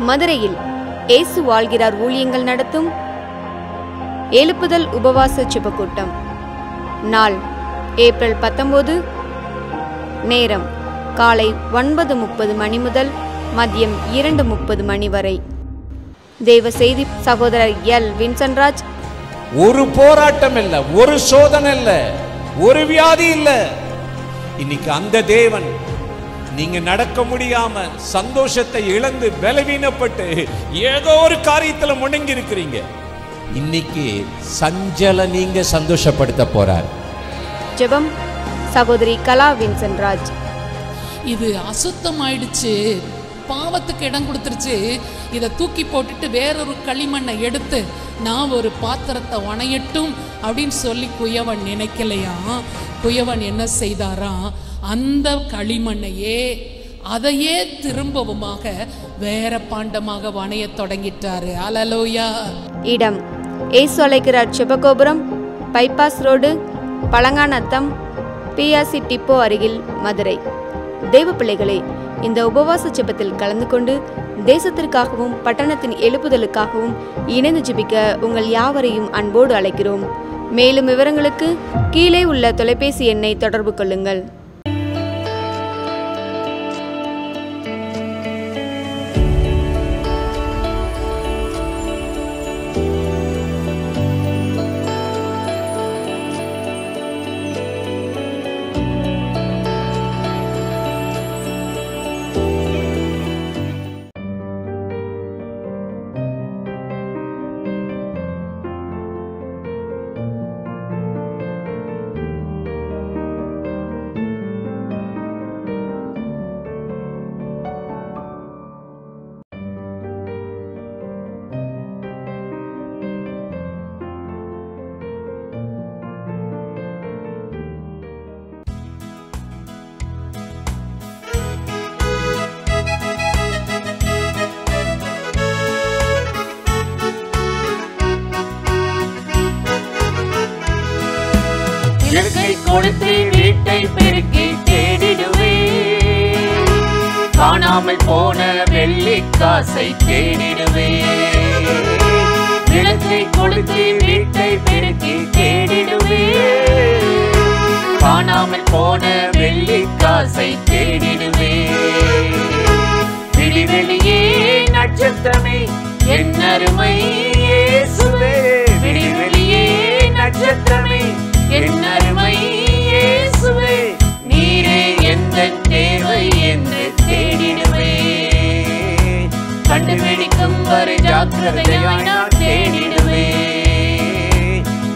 மதுரையில் இயேசு வாழ்கிறார் ஊழியங்கள் நடத்தும் எழுப்புதல் உபவாச ஜெபக்கூட்டம். நாள் ஏப்ரல் 19. நேரம் காலை 9:30 மணி முதல் மதியம் 2:30 மணி வரை. தேவ செய்தி சகோதரர் எல் வின்சன்ராஜ். ஒரு போராட்டம் இல்ல, ஒரு சோதனை இல்ல, ஒரு வியாதி இல்ல. இன்னைக்கு அந்த தேவன் நீங்க நடக்க முடியாம சந்தோஷத்தை இழந்து பலவீனப்பட்டு ஏதோ ஒரு காரியத்துல முடங்கி இருக்கிறீங்க, இன்னைக்கு சஞ்சல நீங்க சந்தோஷப்படுத்த போறார். ஜெபம் சகோதரி கலா வின்சன்ராஜ். இது அசுத்தமாயிடுச்சு, பாவத்துக்கு இடம் கொடுத்துருச்சு, இதை தூக்கி போட்டுட்டு வேறொரு களிமண்ணை எடுத்து நான் ஒரு பாத்திரத்தை உணையட்டும் அப்படின்னு சொல்லி குயவன் நினைக்கலையா. குயவன் என்ன செய்தாரா, அந்த களிமண்ணையே அதையே திரும்பவுமாக வேற பாண்டமாக வணைய தொடங்கிட்டாரு. அல்லேலூயா. இடம் இயேசு அழைக்கிறார் Jebagopuram, bypass road, Palanganatham, PRC depot அருகில், மதுரை. தேவ பிள்ளைகளே, இந்த உபவாச ஜெபத்தில் கலந்து கொண்டு தேசத்திற்காகவும் பட்டணத்தின் எழுப்புதலுக்காகவும் இணைந்து ஜெபிக்க உங்கள் யாவரையும் அன்போடு அழைக்கிறோம். மேலும் விவரங்களுக்கு கீழே உள்ள தொலைபேசி எண்ணை தொடர்பு கொள்ளுங்கள். விளக்கை கொடுத்து வீட்டை பெருக்கி தேடிடுவே, காணாமல் போன வெள்ளிக்காசை தேடிடுவே. விளக்கை கொடுத்து வீட்டை பெருக்கி தேடிடுவே, காணாமல் போன வெள்ளிக்காசை தேடிடுவே. வெளி வெளியே நட்சத்திரமே என் அருமை இயேசுவே, வெளி வெளியே நட்சத்திரமே என் அருமை இயேசுவே, நீரே எந்தன் தேவை என்று தேடிடுவே. கண்டுபிடிக்கும் வரை ஜாக்கிரதையாய் நான் தேடிடுவே,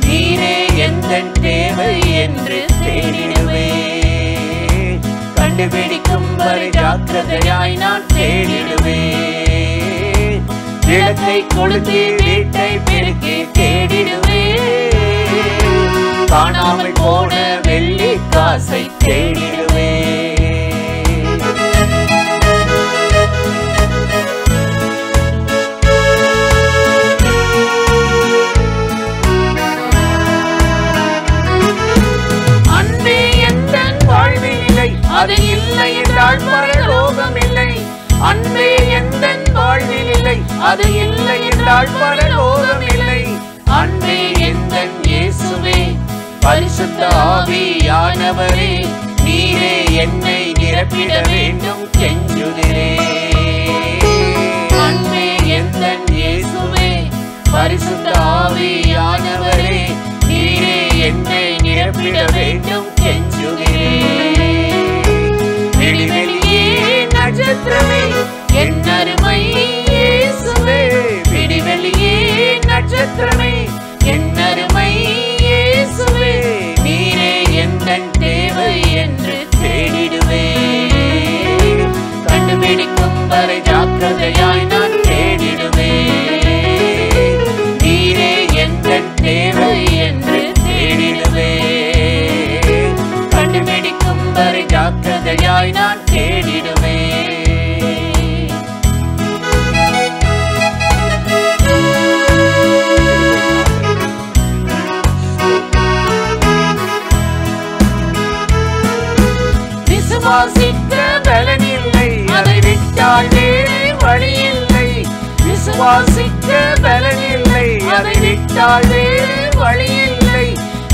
நீரே எந்தன் தேவை என்று தேடிடுவே. கண்டுபிடிக்கும் வரை ஜாக்கிரதையாய் நான் தேடிடுவே. விளக்கை கொளுத்தி வீட்டை பெருக்கி தேடிடுவே, காணாமல் போன வெள்ளிக்காசை தேடிடுவே. அன்பே எந்தன் வாழ்வில் இல்லை, அது இல்லை என்றால் பரலோகம் இல்லை. அன்பே எந்தன் வாழ்வில் இல்லை, அது இல்லை என்றால் பரலோகம் இல்லை. அன்பே எந்தன் இயேசுவே, பரிசுத்த ஆவியானவரே, நீரே என்னை நிரப்பிட வேண்டும் கெஞ்சுகிறே. அன்பே எந்தன் இயேசுவே, பரிசுத்த ஆவியானவரே, நீரே என்னை நிரப்பிட வேண்டும் கெஞ்சுகிறே. வெளி வெளியே நட்சத்திரமே என் அருமை இயேசுவே, வெளி வெளியே நட்சத்திரமே என் அருமை இயேசுவே, நீரே எந்தன் தேவை என்று தேடிடுவே. கண்டுபிடிக்கும் வரை ஜாக்கிரதையாய் நான் தேடிடுவே, நீரே எந்தன் தேவை என்று தேடிடுவே. கண்டுபிடிக்கும் வரை ஜாக்கிரதையாய் நான் தேடிடுவே. விசுவாசிக்க பலனில்லை, அதை விட்டால் வேறு வழியில்லை. விசுவாசிக்க பலனில்லை, அதை விட்டால் வேறு வழியில்லை.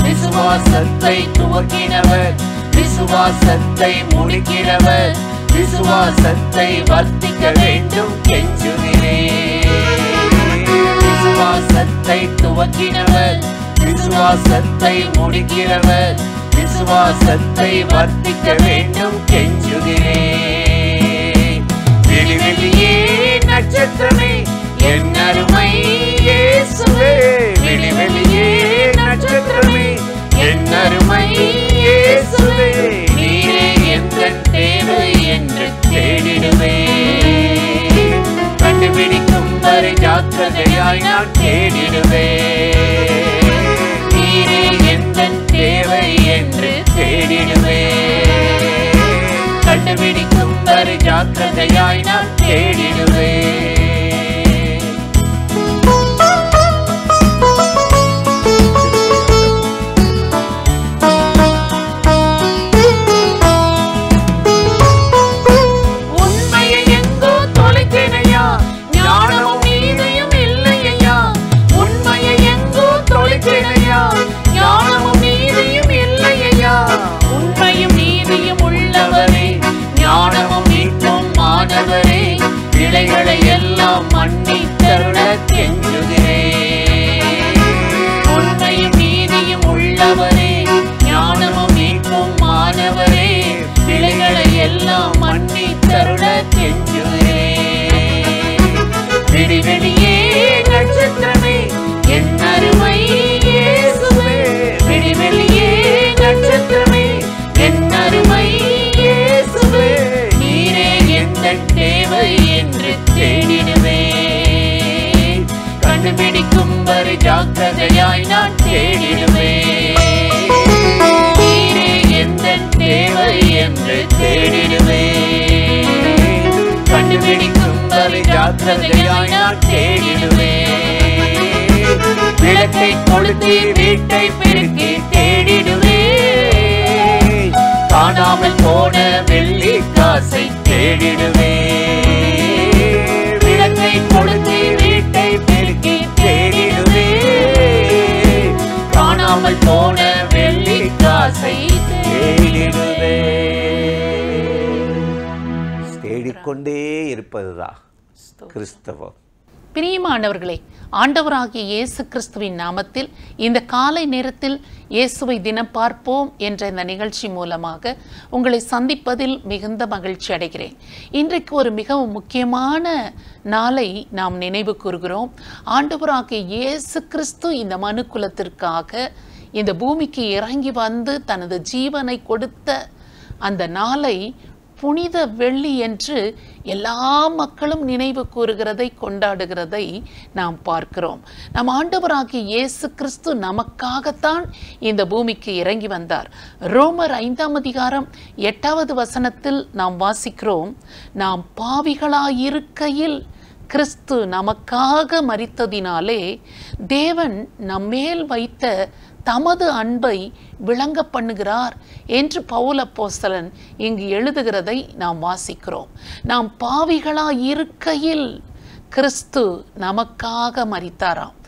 விசுவாசத்தை துவக்கினவர், விசுவாசத்தை முடிக்கிறவர், விசுவாசத்தை வர்த்திக்க வேண்டும் கெஞ்சுகிறேன். விசுவாசத்தை துவக்கினவர், விசுவாசத்தை முடிக்கிறவர், விசுவாசத்தை வர்த்திக்க வேண்டும் கெஞ்சுகிறேன். விழிவெளியே நட்சத்திரமே என் அருமை இயேசுவே, விழிவெளியே நட்சத்திரமே என் அருமை இயேசுவே, நீரே எந்தன் தேவை என்று தேடிடுவேன். கண்டுபிடிக்கும் வரை ஜாக்கிரதையாய் நான் தேடிடுவேன். நீரே எந்தன் தேவை என்று தேடிடுவேன். கண்டுபிடிக்கும் வரை ஜாக்கிரதையாய் நான் தேடிடுவேன். பிழைகளை எல்லாம் மன்னித்தருள கெஞ்சுகிறேன். உண்மையும் நீதியும் உள்ளவரே, ஞானமும் மீட்பும் மாணவரே, பிழைகளை எல்லாம் மன்னித்தருள கெஞ்சுகிறேன். விடிவெளியே நட்சத்திரமே என் அருமை இயேசுவே, விடிவெளியே நட்சத்திரமே என் அருமை இயேசுவே, நீரே எந்தன் தேவை என்று தேடிடுவேன். கண்டுபிடிக்கும் வரை ஜாக்கிரதையாய் நான் தேடிடுவேன். நீரே எந்தன் தேவை என்று தேடிடுவேன். கண்டுபிடிக்கும் வரை ஜாக்கிரதையாய் நான் தேடிடுவேன். விளக்கை கொளுத்தி வீட்டை பெருக்கி தேடிடுவேன். காணாமல் போன வெள்ளி காசை தேடிடுவேன். விளக்கை கொளுத்தி வீட்டை பெருக்கி தேடிடுவேன். காணாமல் போன வெள்ளி காசை தேடிடுவேன். தேடிக்கொண்டே இருப்பதுதான் கிறிஸ்தவம். பிரியமானவர்களே, ஆண்டவராகிய இயேசு கிறிஸ்துவின் நாமத்தில் இந்த காலை நேரத்தில் இயேசுவை தினம் பார்ப்போம் என்ற இந்த நிகழ்ச்சி மூலமாக உங்களை சந்திப்பதில் மிகுந்த மகிழ்ச்சி அடைகிறேன். இன்றைக்கு ஒரு மிகவும் முக்கியமான நாளை நாம் நினைவு கூறுகிறோம். ஆண்டவராகிய இயேசு கிறிஸ்து இந்த மனுக்குலத்திற்காக இந்த பூமிக்கு இறங்கி வந்து தனது ஜீவனை கொடுத்த அந்த நாளை புனித வெள்ளி என்று எல்லா மக்களும் நினைவு கூறுகிறதை, கொண்டாடுகிறதை நாம் பார்க்கிறோம். நம் ஆண்டவராகிய இயேசு கிறிஸ்து நமக்காகத்தான் இந்த பூமிக்கு இறங்கி வந்தார். ரோமர் 5ஆம் அதிகாரம் 8வது வசனத்தில் நாம் வாசிக்கிறோம், நாம் பாவிகளாயிருக்கையில் கிறிஸ்து நமக்காக மரித்ததினாலே தேவன் நம்மேல் வைத்த தமது அன்பை விளங்க பண்ணுகிறார் என்று பவுல் அப்போஸ்தலன் இங்கு எழுதுகிறதை நாம் வாசிக்கிறோம். நாம் பாவிகளாயிருக்கையில் கிறிஸ்து நமக்காக மரித்தாராம்.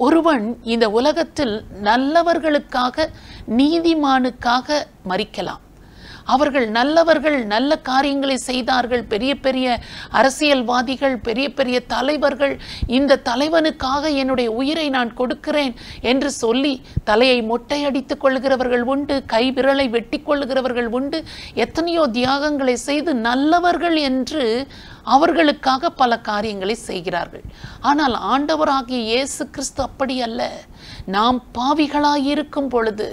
ஒருவன் இந்த உலகத்தில் நல்லவர்களுக்காக, நீதிமானுக்காக மரிக்கலாம். அவர்கள் நல்லவர்கள், நல்ல காரியங்களை செய்தார்கள். பெரிய பெரிய அரசியல்வாதிகள், பெரிய பெரிய தலைவர்கள், இந்த தலைவனுக்காக என்னுடைய உயிரை நான் கொடுக்கிறேன் என்று சொல்லி தலையை மொட்டையடித்துக் கொள்கிறவர்கள் உண்டு, கைவிரலை வெட்டி கொள்ளுகிறவர்கள் உண்டு. எத்தனையோ தியாகங்களை செய்து நல்லவர்கள் என்று அவர்களுக்காக பல காரியங்களை செய்கிறார்கள். ஆனால் ஆண்டவராகிய இயேசு கிறிஸ்து அப்படி அல்ல. நாம் பாவிகளாயிருக்கும் பொழுது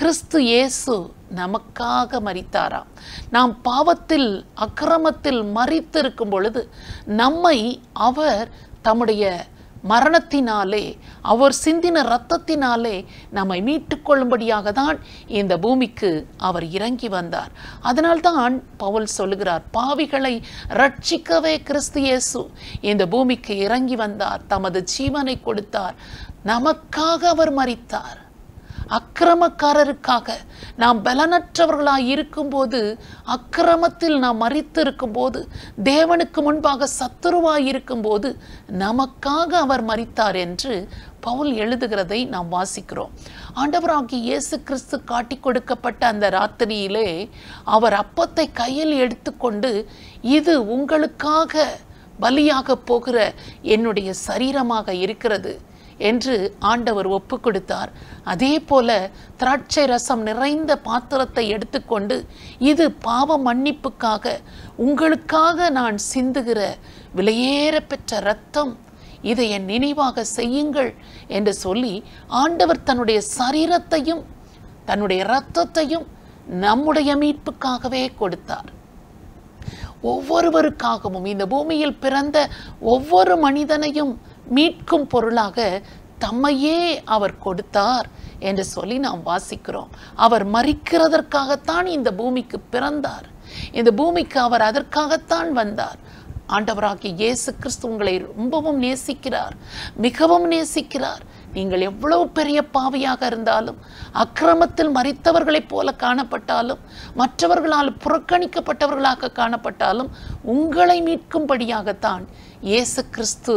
கிறிஸ்து இயேசு நமக்காக மரித்தாராம். நாம் பாவத்தில், அக்கிரமத்தில் மரித்திருக்கும் பொழுது நம்மை அவர் தம்முடைய மரணத்தினாலே, அவர் சிந்தின இரத்தத்தினாலே நம்மை மீட்டுக்கொள்ளும்படியாக தான் இந்த பூமிக்கு அவர் இறங்கி வந்தார். அதனால்தான் பவுல் சொல்லுகிறார், பாவிகளை ரட்சிக்கவே கிறிஸ்து இயேசு இந்த பூமிக்கு இறங்கி வந்தார், தமது ஜீவனை கொடுத்தார், நமக்காக அவர் மரித்தார். அக்கிரமக்காரருக்காக நாம் பலனற்றவர்களாய் இருக்கும்போது, அக்கிரமத்தில் நாம் மரித்து இருக்கும்போது, தேவனுக்கு முன்பாக சத்துருவாய் இருக்கும்போது நமக்காக அவர் மரித்தார் என்று பவுல் எழுதுகிறதை நாம் வாசிக்கிறோம். ஆண்டவராகிய இயேசு கிறிஸ்து காட்டி கொடுக்கப்பட்ட அந்த ராத்திரியிலே அவர் அப்பத்தை கையில் எடுத்துக்கொண்டு, இது உங்களுக்காக பலியாக போகிற என்னுடைய சரீரமாக இருக்கிறது என்று ஆண்டவர் ஒப்பு கொடுத்தார். அதே போல திராட்சை ரசம் நிறைந்த பாத்திரத்தை எடுத்துக்கொண்டு, இது பாவ மன்னிப்புக்காக உங்களுக்காக நான் சிந்துகிற விலையேற பெற்ற இரத்தம், இதை என் நினைவாக செய்யுங்கள் என்று சொல்லி ஆண்டவர் தன்னுடைய சரீரத்தையும் தன்னுடைய இரத்தத்தையும் நம்முடைய மீட்புக்காகவே கொடுத்தார். ஒவ்வொருவருக்காகவும், இந்த பூமியில் பிறந்த ஒவ்வொரு மனிதனையும் மீட்கும் பொருளாக தம்மையே அவர் கொடுத்தார் என்று சொல்லி நாம் வாசிக்கிறோம். அவர் மரிக்கிறதற்காகத்தான் இந்த பூமிக்கு பிறந்தார். இந்த பூமிக்கு அவர் அதற்காகத்தான் வந்தார். ஆண்டவராகிய இயேசு கிறிஸ்து உங்களை ரொம்பவும் நேசிக்கிறார், மிகவும் நேசிக்கிறார். நீங்கள் எவ்வளவு பெரிய பாவியாக இருந்தாலும், அக்கிரமத்தில் மரித்தவர்களைப் போல காணப்பட்டாலும், மற்றவர்களால் புறக்கணிக்கப்பட்டவர்களாக காணப்பட்டாலும், உங்களை மீட்கும்படியாகத்தான் இயேசு கிறிஸ்து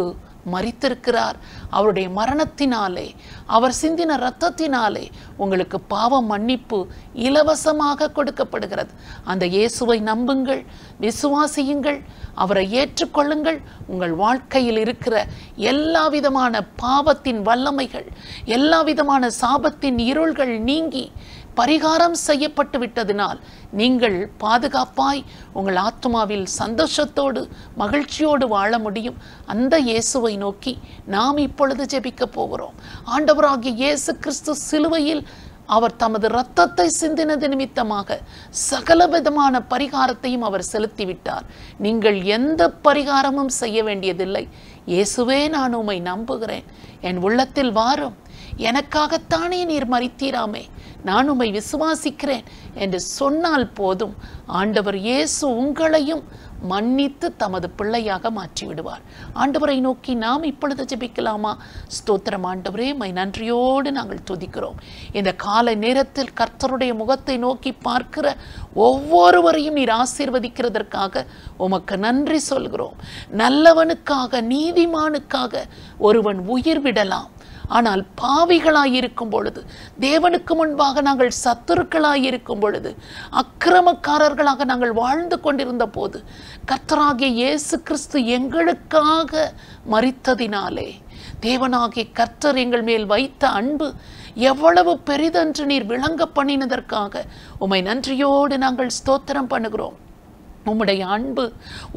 மரித்திருக்கிறார். அவருடைய மரணத்தினாலே, அவர் சிந்தின இரத்தத்தினாலே உங்களுக்கு பாவ மன்னிப்பு இலவசமாக கொடுக்கப்படுகிறது. அந்த இயேசுவை நம்புங்கள், விசுவாசியுங்கள், அவரை ஏற்றுக்கொள்ளுங்கள். உங்கள் வாழ்க்கையில் இருக்கிற எல்லா விதமான பாவத்தின் வல்லமைகள், எல்லா விதமான சாபத்தின் இருள்கள் நீங்கி பரிகாரம் செய்யப்பட்டு விட்டதினால் நீங்கள் பாதுகாப்பாய் உங்கள் ஆத்மாவில் சந்தோஷத்தோடு மகிழ்ச்சியோடு வாழ முடியும். அந்த இயேசுவை நோக்கி நாம் இப்பொழுது ஜெபிக்க போகிறோம். ஆண்டவராகிய இயேசு கிறிஸ்து சிலுவையில் அவர் தமது இரத்தத்தை சிந்தினது நிமித்தமாக சகல விதமான பரிகாரத்தையும் அவர் செலுத்திவிட்டார். நீங்கள் எந்த பரிகாரமும் செய்ய வேண்டியதில்லை. இயேசுவே, நான் உம்மை நம்புகிறேன், என் உள்ளத்தில் வாரும், எனக்காகத்தானே நீர் மரித்தீராமே, நான் உம்மை விசுவாசிக்கிறேன் என்று சொன்னால் போதும், ஆண்டவர் இயேசு உங்களையும் மன்னித்து தமது பிள்ளையாக மாற்றிவிடுவார். ஆண்டவரை நோக்கி நாம் இப்பொழுது ஜெபிக்கலாமா? ஸ்தோத்திரம் ஆண்டவரே, மை நன்றியோடு நாங்கள் துதிக்கிறோம். இந்த காலை நேரத்தில் கர்த்தருடைய முகத்தை நோக்கி பார்க்கிற ஒவ்வொருவரையும் நீர் ஆசீர்வதிக்கிறதற்காக உமக்கு நன்றி சொல்கிறோம். நல்லவனுக்காக, நீதிமானுக்காக ஒருவன் உயிர் விடலாம், ஆனால் பாவிகளாயிருக்கும் பொழுது, தேவனுக்கு முன்பாக நாங்கள் சத்துருக்களாயிருக்கும் பொழுது, அக்கிரமக்காரர்களாக நாங்கள் வாழ்ந்து கொண்டிருந்த போது, கர்த்தராகிய இயேசு கிறிஸ்து எங்களுக்காக மரித்ததினாலே தேவனாகிய கர்த்தர் எங்கள் மேல் வைத்த அன்பு எவ்வளவு பெரிதென்று நீர் விளங்க பண்ணினதற்காக உம்மை நன்றியோடு நாங்கள் ஸ்தோத்திரம் பண்ணுகிறோம். உம்முடைய அன்பு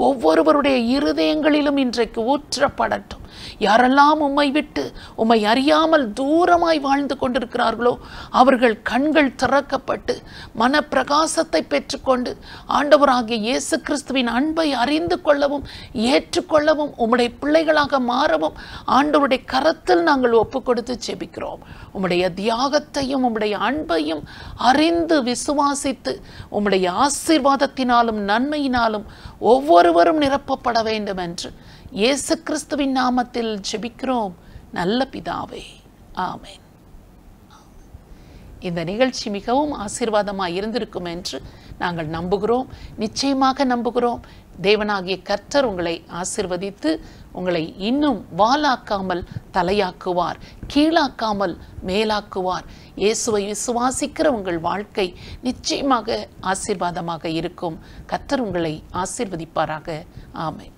ஒவ்வொருவருடைய இருதயங்களிலும் இன்றைக்கு ஊற்றப்படட்டும். யாரெல்லாம் உம்மை விட்டு உம்மை அறியாமல் தூரமாய் வாழ்ந்து கொண்டிருக்கிறார்களோ அவர்கள் கண்கள் திறக்கப்பட்டு மனப்பிரகாசத்தை பெற்றுக்கொண்டு ஆண்டவராகிய இயேசு கிறிஸ்துவின் அன்பை அறிந்து கொள்ளவும் ஏற்றுக்கொள்ளவும் உம்முடைய பிள்ளைகளாக மாறவும் ஆண்டவருடைய கரத்தில் நாங்கள் ஒப்பு கொடுத்து ஜெபிக்கிறோம். உம்முடைய தியாகத்தையும் உம்முடைய அன்பையும் அறிந்து விசுவாசித்து உம்முடைய ஆசீர்வாதத்தினாலும் நன்மையினாலும் ஒவ்வொருவரும் நிரப்பப்பட வேண்டும் என்று இயேசு கிறிஸ்துவின் நாமத்தில் ஜெபிக்கிறோம் நல்ல பிதாவே, ஆமென். இந்த நிகழ்ச்சி மிகவும் ஆசீர்வாதமாக இருந்திருக்கும் என்று நாங்கள் நம்புகிறோம், நிச்சயமாக நம்புகிறோம். தேவனாகிய கர்த்தர் உங்களை ஆசீர்வதித்து உங்களை இன்னும் வாலாக்காமல் தலையாக்குவார், கீழாக்காமல் மேலாக்குவார். இயேசுவை விசுவாசிக்கிற உங்கள் வாழ்க்கை நிச்சயமாக ஆசீர்வாதமாக இருக்கும். கர்த்தர் உங்களை ஆசீர்வதிப்பாராக. ஆமென்.